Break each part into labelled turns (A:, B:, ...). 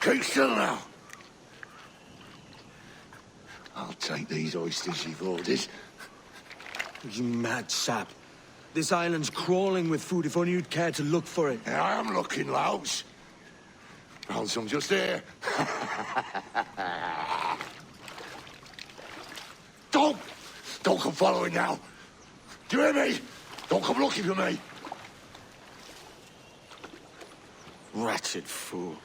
A: Keep still now. I'll take these oysters you've ordered.
B: You mad sap. This island's crawling with food if only you'd care to look for it.
A: Yeah, I am looking, Louts. Found some just here. Don't come following now. Do you hear me? Don't come looking for me.
B: Wretched fool.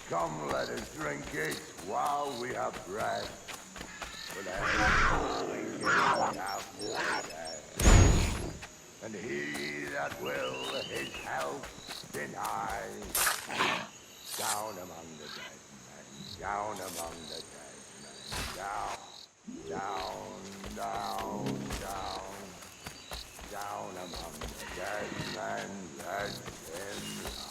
A: Come, let us drink it while we have bread. But and he that will his health deny. Down among the dead men, down among the dead men, down among the dead men, let him lie.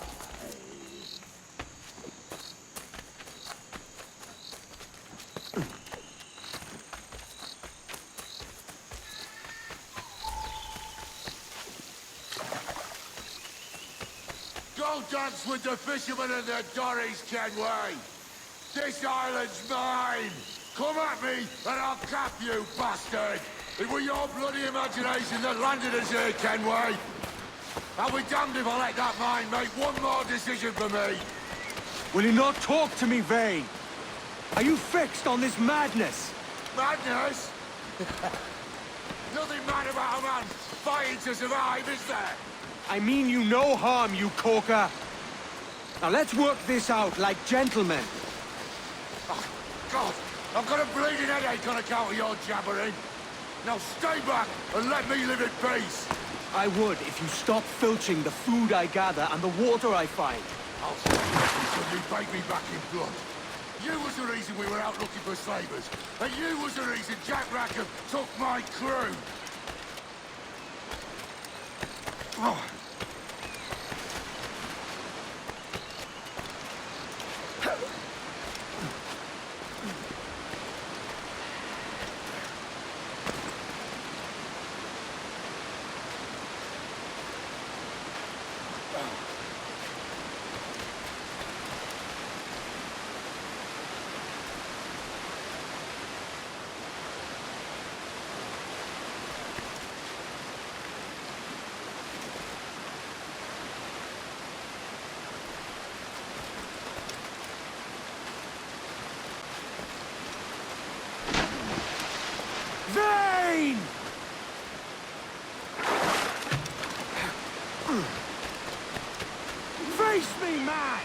A: Don't dance with the fishermen and the dories, Kenway! This island's mine! Come at me, and I'll cap you, bastard! It was your bloody imagination that landed us here, Kenway! I'll be damned if I let that mind make one more decision for me!
B: Will you not talk to me, Vane? Are you fixed on this madness?
A: Madness? Nothing mad about a man fighting to survive, is there?
B: I mean you no harm, you corker. Now let's work this out like gentlemen.
A: Oh, God! I've got a bleeding headache on account of your jabbering. Now stay back and let me live in peace.
B: I would if you stopped filching the food I gather and the water I find.
A: I'll stop until you pay me back in blood. You was the reason we were out looking for slavers, and you was the reason Jack Rackham took my crew. Oh.
B: Vane! Face me, man!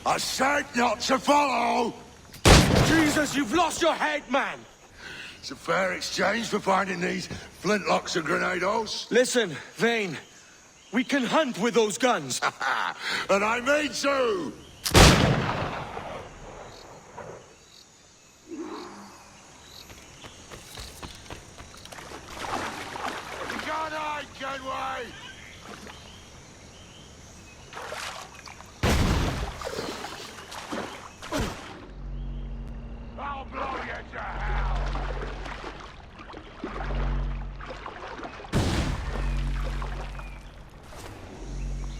B: I said not to follow! Jesus, you've lost your head, man!
A: It's a fair exchange for finding these flintlocks and grenados.
B: Listen, Vane. We can hunt with those guns.
A: And I mean to! You can't hide, Kenway! I'll blow you to hell!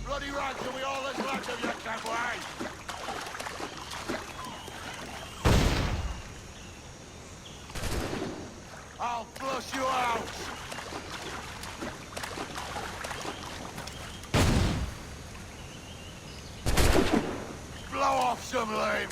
A: Bloody ransom, we all that's left of you, Kenway! some limbs.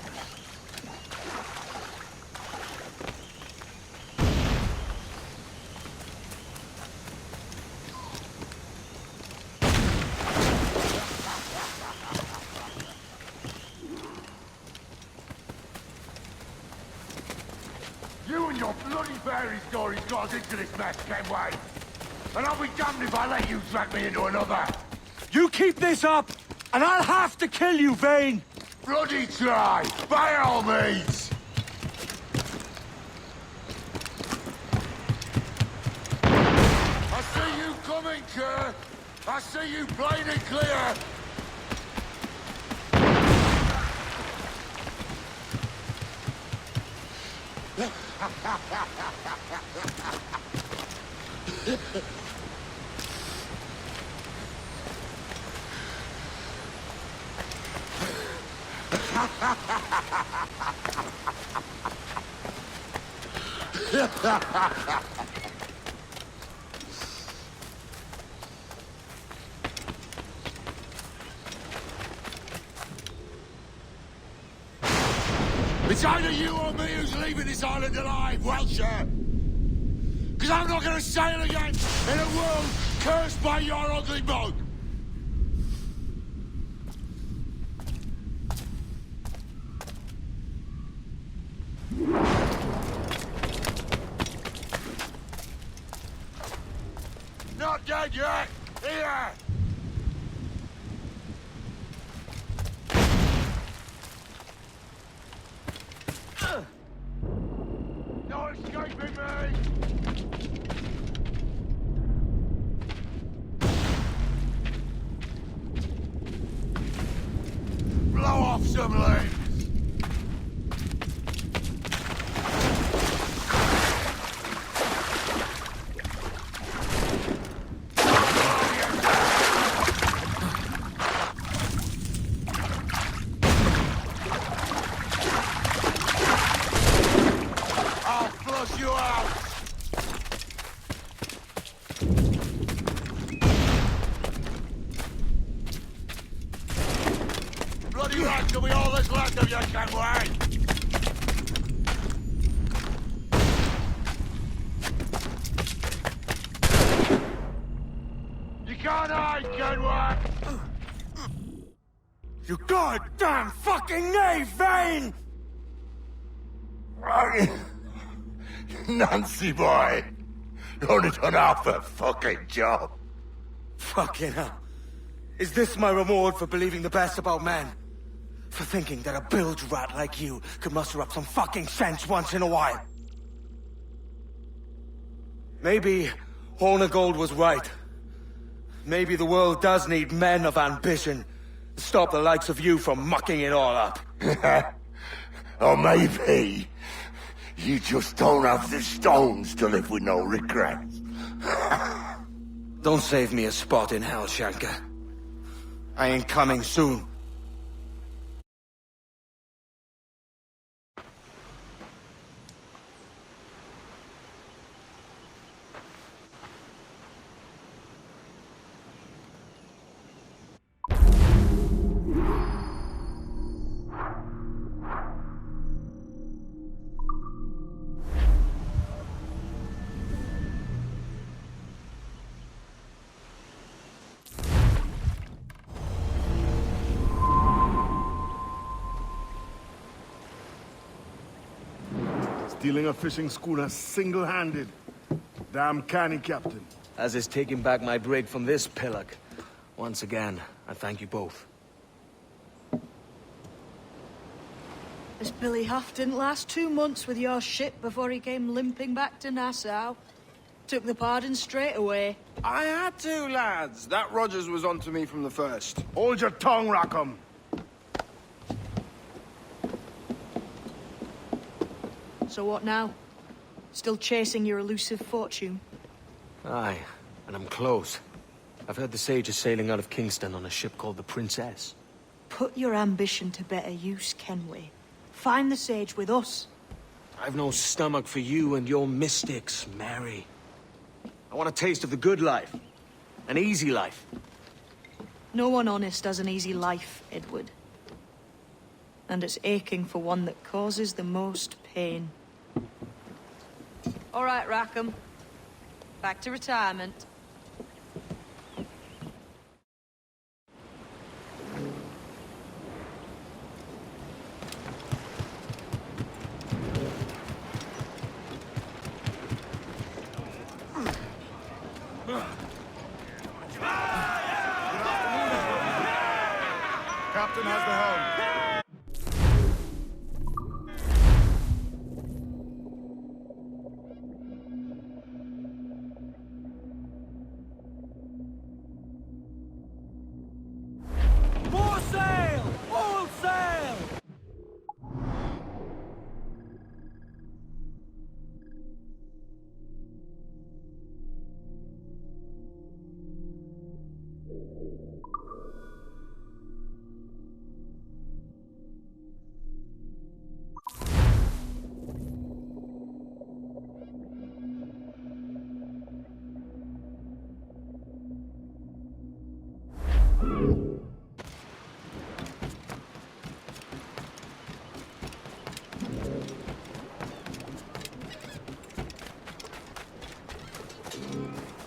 A: You and your bloody fairy stories got us into this mess, Kenway. And I'll be damned if I let you drag me into another.
B: You keep this up, and I'll have to kill you, Vane!
A: Bloody try, by all means. I see you coming, Kerr. I see you plain and clear. It's either you or me who's leaving this island alive, Welcher. Because I'm not going to sail again in a world cursed by your ugly mug. Not dead yet. Here. No escaping me! Blow off some limbs! You out! Bloody right till we all that's left of you, Kenway! You can't hide, Kenway!
B: You goddamn fucking knave, Vane!
A: Nancy boy! Only done half a fucking job.
B: Fucking hell. Is this my reward for believing the best about men? For thinking that a bilge rat like you could muster up some fucking sense once in a while? Maybe Hornigold was right. Maybe the world does need men of ambition to stop the likes of you from mucking it all up.
A: Or maybe you just don't have the stones to live with no regrets.
B: Don't save me a spot in hell, Shanka. I ain't coming soon.
C: Stealing a fishing schooner single-handed. Damn canny, Captain.
B: As is taking back my brig from this pillock. Once again, I thank you both.
D: This Billy Huff didn't last 2 months with your ship before he came limping back to Nassau. Took the pardon straight away.
E: I had to, lads. That Rogers was onto me from the first.
C: Hold your tongue, Rackham.
D: So what now? Still chasing your elusive fortune?
B: Aye, and I'm close. I've heard the Sage is sailing out of Kingston on a ship called the Princess.
D: Put your ambition to better use, Kenway. Find the Sage with us.
B: I've no stomach for you and your mystics, Mary. I want a taste of the good life. An easy life.
D: No one honest has an easy life, Edward. And it's aching for one that causes the most pain. All right, Rackham. Back to retirement.
C: Captain has the helm.
B: More sail! All sail!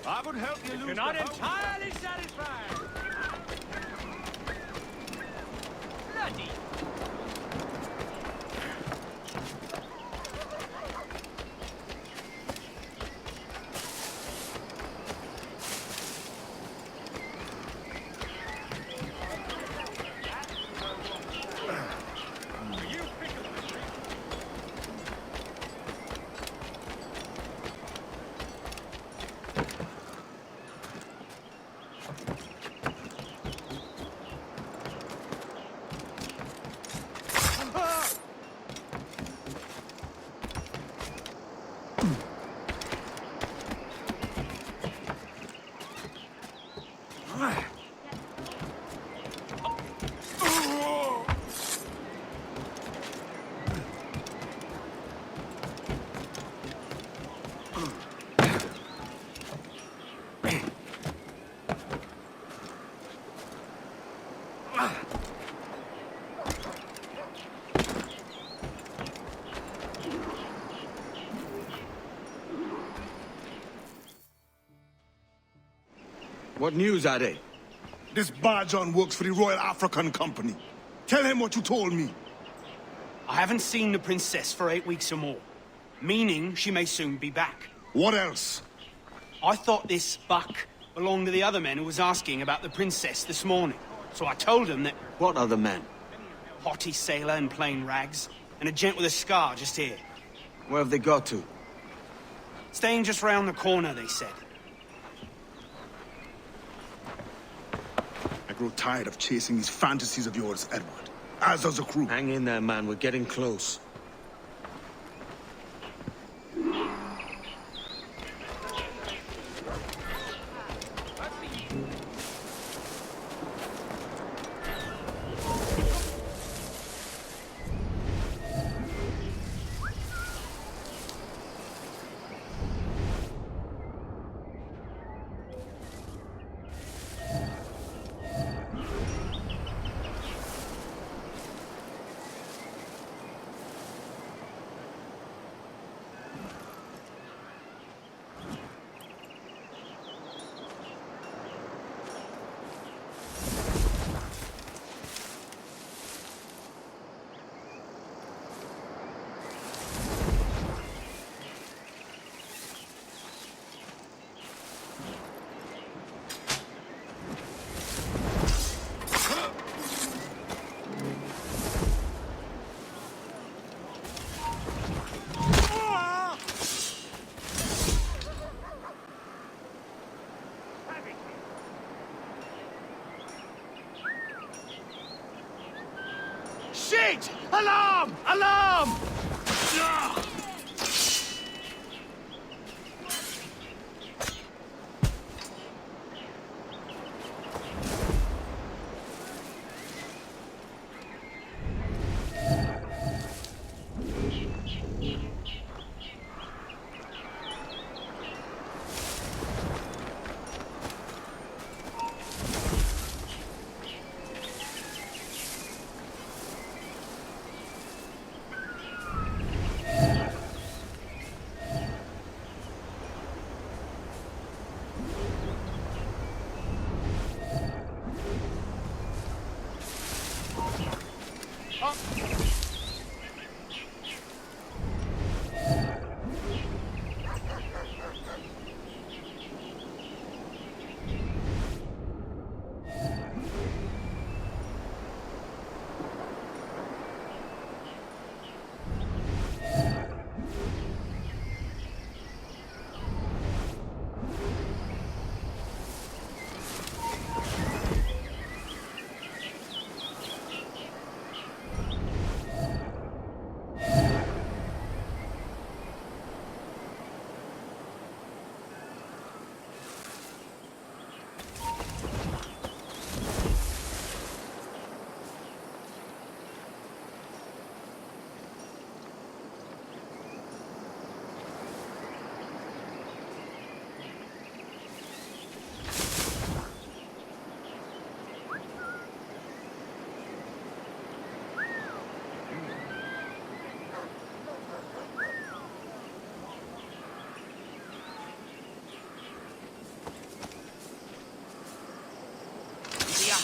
C: I would help you lose
B: You're not entirely satisfied! Bloody!
F: What news are they?
C: This Barjon works for the Royal African Company. Tell him what you told me.
G: I haven't seen the princess for 8 weeks or more, meaning she may soon be back.
C: What else?
G: I thought this buck belonged to the other men who was asking about the princess this morning. So I told him that
F: What other men?
G: haughty sailor in plain rags, and a gent with a scar just here.
F: Where have they got to?
G: Staying just round the corner, they said.
C: I grow tired of chasing these fantasies of yours, Edward. As does the crew.
F: Hang in there, man. We're getting close.
C: Shit! Alarm! Alarm!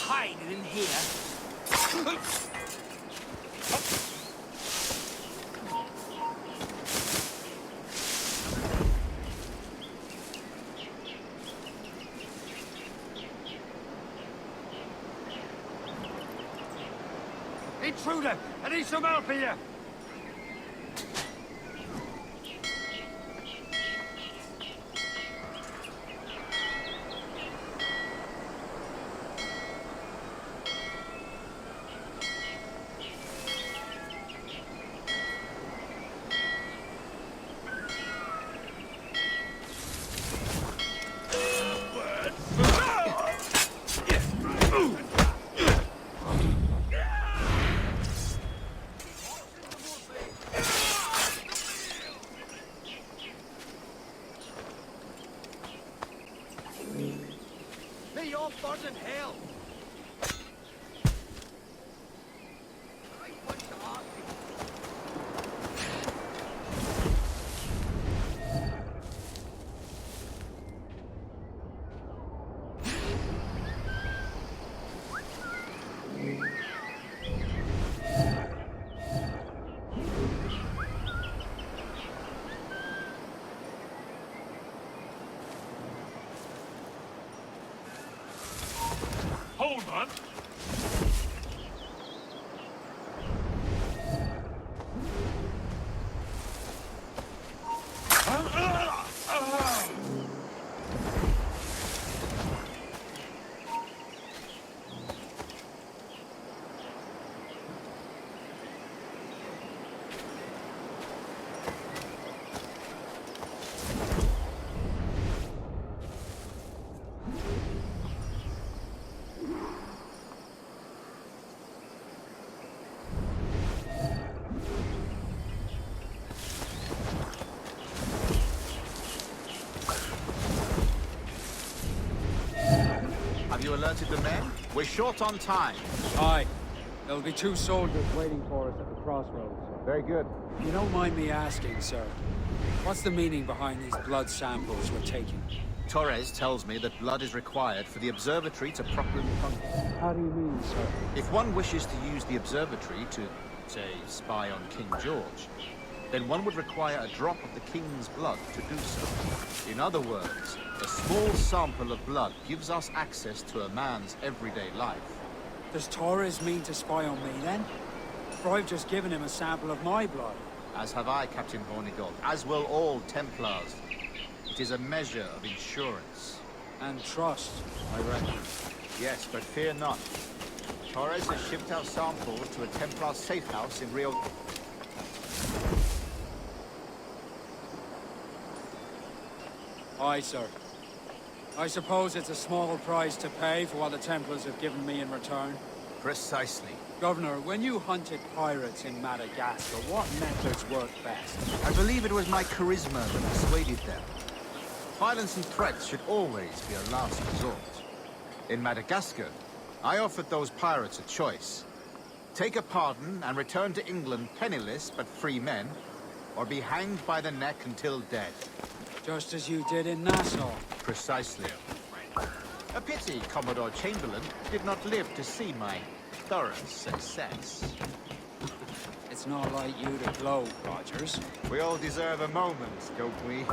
G: hiding in here.
A: Intruder! I need some help here! May your burden hell! Hold on!
H: Have you alerted the men? We're short on time.
I: Aye. There'll be 2 soldiers waiting for us at the crossroads.
H: Very good.
I: You don't mind me asking, sir, what's the meaning behind these blood samples we're taking?
H: Torres tells me that blood is required for the observatory to properly function.
I: How do you mean, sir?
H: If one wishes to use the observatory to, say, spy on King George, then one would require a drop of the King's blood to do so. In other words, a small sample of blood gives us access to a man's everyday life.
I: Does Torres mean to spy on me, then? For I've just given him a sample of my blood.
H: As have I, Captain Hornigold, as will all Templars. It is a measure of insurance.
I: And trust, I reckon.
H: Yes, but fear not. Torres has shipped out samples to a Templar safe house in Rio...
I: Aye, sir. I suppose it's a small price to pay for what the Templars have given me in return.
H: Precisely.
I: Governor, when you hunted pirates in Madagascar, what methods worked best?
H: I believe it was my charisma that persuaded them. Violence and threats should always be a last resort. In Madagascar, I offered those pirates a choice. Take a pardon and return to England penniless but free men, or be hanged by the neck until dead.
I: Just as you did in Nassau.
H: Precisely. A pity Commodore Chamberlain did not live to see my thorough success.
I: It's not like you to gloat, Rogers.
H: We all deserve a moment, don't we?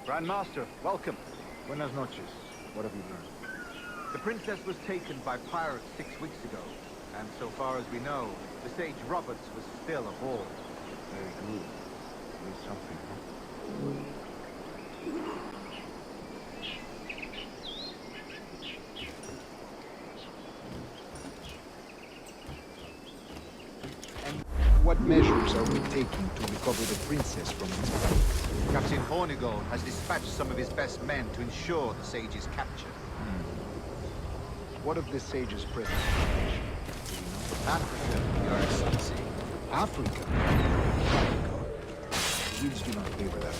H: Grandmaster, welcome. Buenas noches. What have you learned? The princess was taken by pirates 6 weeks ago, and so far as we know, the Sage Roberts was still aboard.
C: Very good. Means something, huh?
J: What measures are we taking to recover the princess from its pirates?
H: Captain Hornigold has dispatched some of his best men to ensure the Sage's capture.
J: What of the Sage's present location?
H: Africa, Your Excellency.
J: Africa? My God. The winds do not favor that.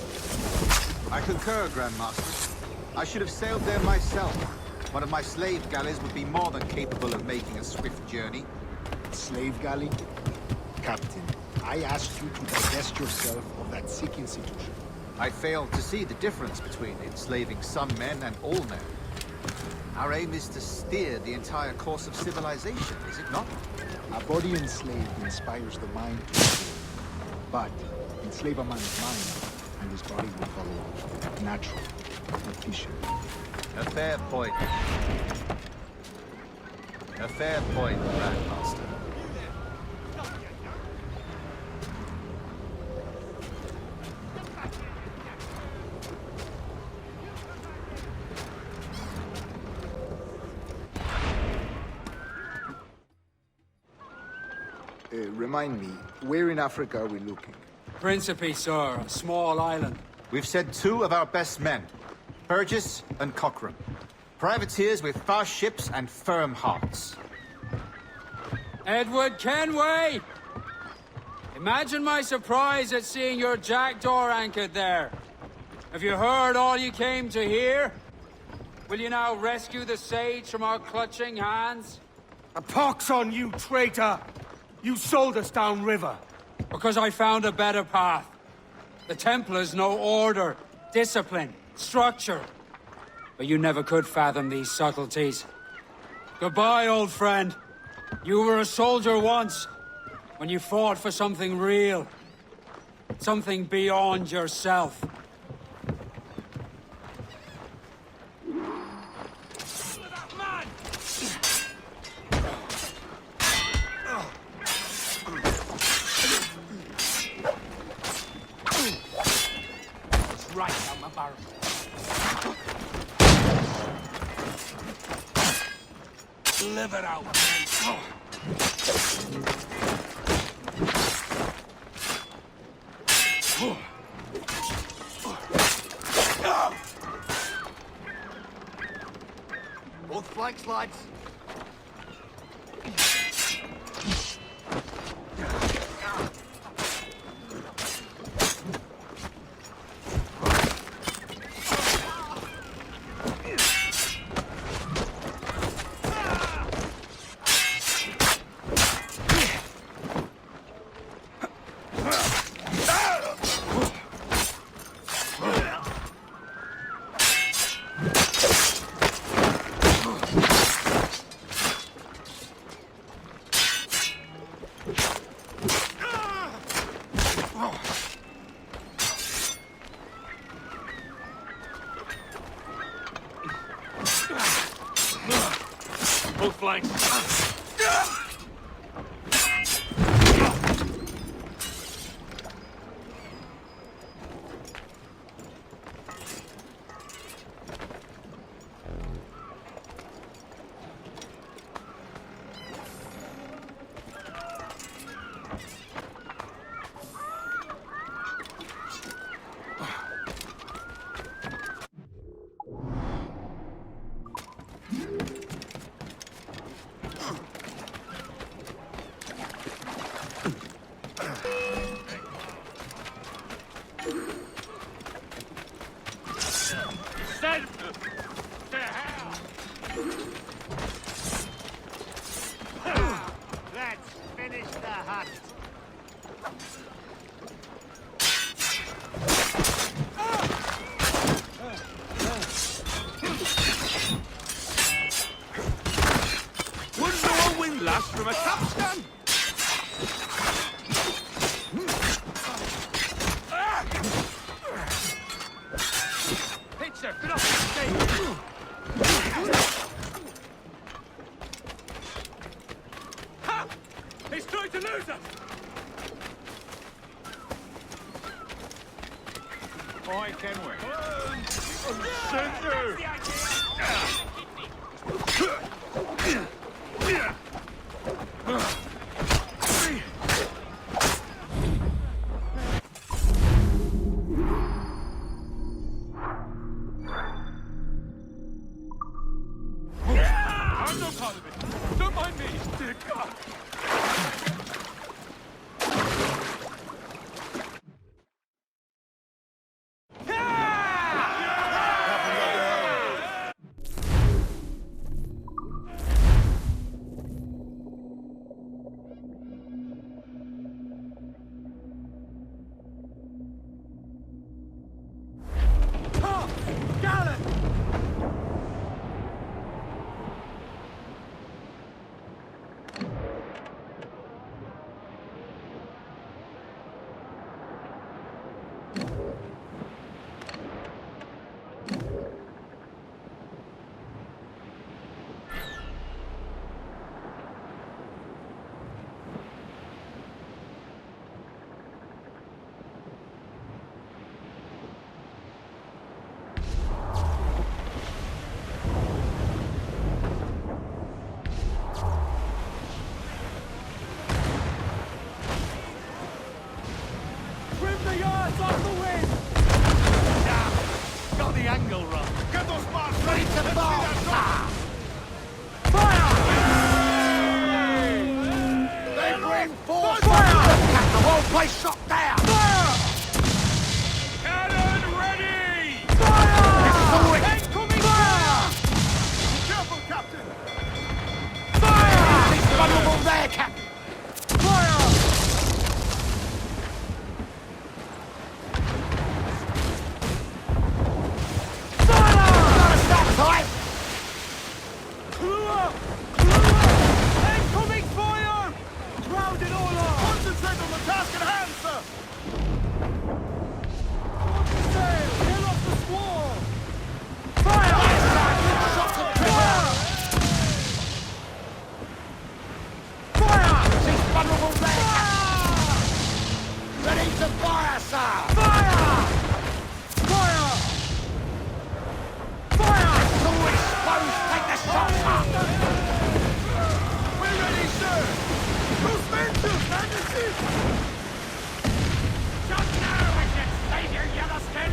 H: I concur, Grandmaster. I should have sailed there myself. One of my slave galleys would be more than capable of making a swift journey.
J: Slave galley? Captain, I asked you to divest yourself of that sick institution.
H: I failed to see the difference between enslaving some men and all men. Our aim is to steer the entire course of civilization, is it not?
J: A body enslaved inspires the mind to enslave. But enslave a man's mind, and his body will follow natural, efficient.
H: A fair point. A fair point, Grandmaster.
J: Remind me, where in Africa are we looking?
I: Principe, sir, a small island.
H: We've sent 2 of our best men, Burgess and Cochrane. Privateers with fast ships and firm hearts.
I: Edward Kenway! Imagine my surprise at seeing your jackdaw anchored there. Have you heard all you came to hear? Will you now rescue the Sage from our clutching hands?
B: A pox on you, traitor! You sold us downriver.
I: Because I found a better path. The Templars know order, discipline, structure. But you never could fathom these subtleties. Goodbye, old friend. You were a soldier once, when you fought for something real. Something beyond yourself.
G: Right down my barrel.
B: Live it out, man.
G: Both flanks, lads.
B: Both flanks.
A: Let's finish the hunt.
B: Wouldn't know a windlass from a capstan. He's trying to lose us!
H: Oi, Kenway.
B: I'm no part of it! Don't mind me! Dear God!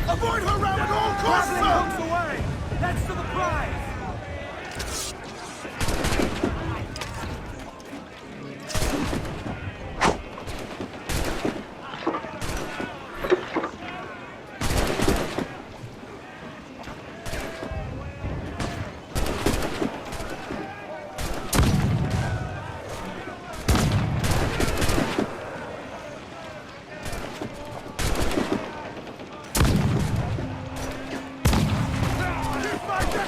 C: Avoid her round at all costs, sir!
B: away! That's for the prize!
C: Keep back down!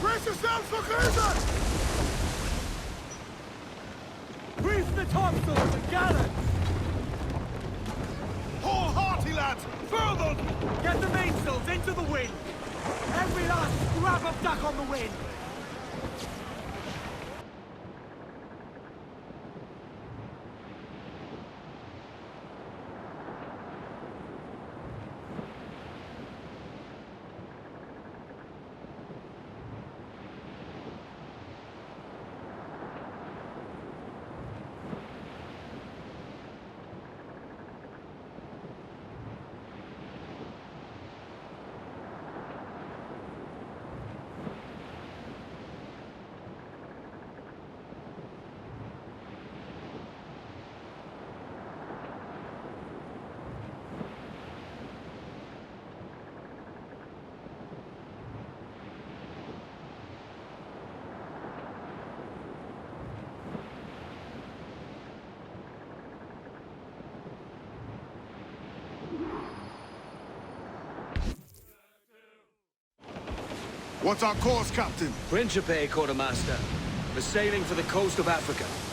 C: Brace yourselves for RYZEN! Grease the topsails and gallants! Haul hearty, lads! Further! Get the mainsails into the wind! Every last scrap of duck on the wind! What's our course, Captain?
F: Principe, Quartermaster. We're sailing for the coast of Africa.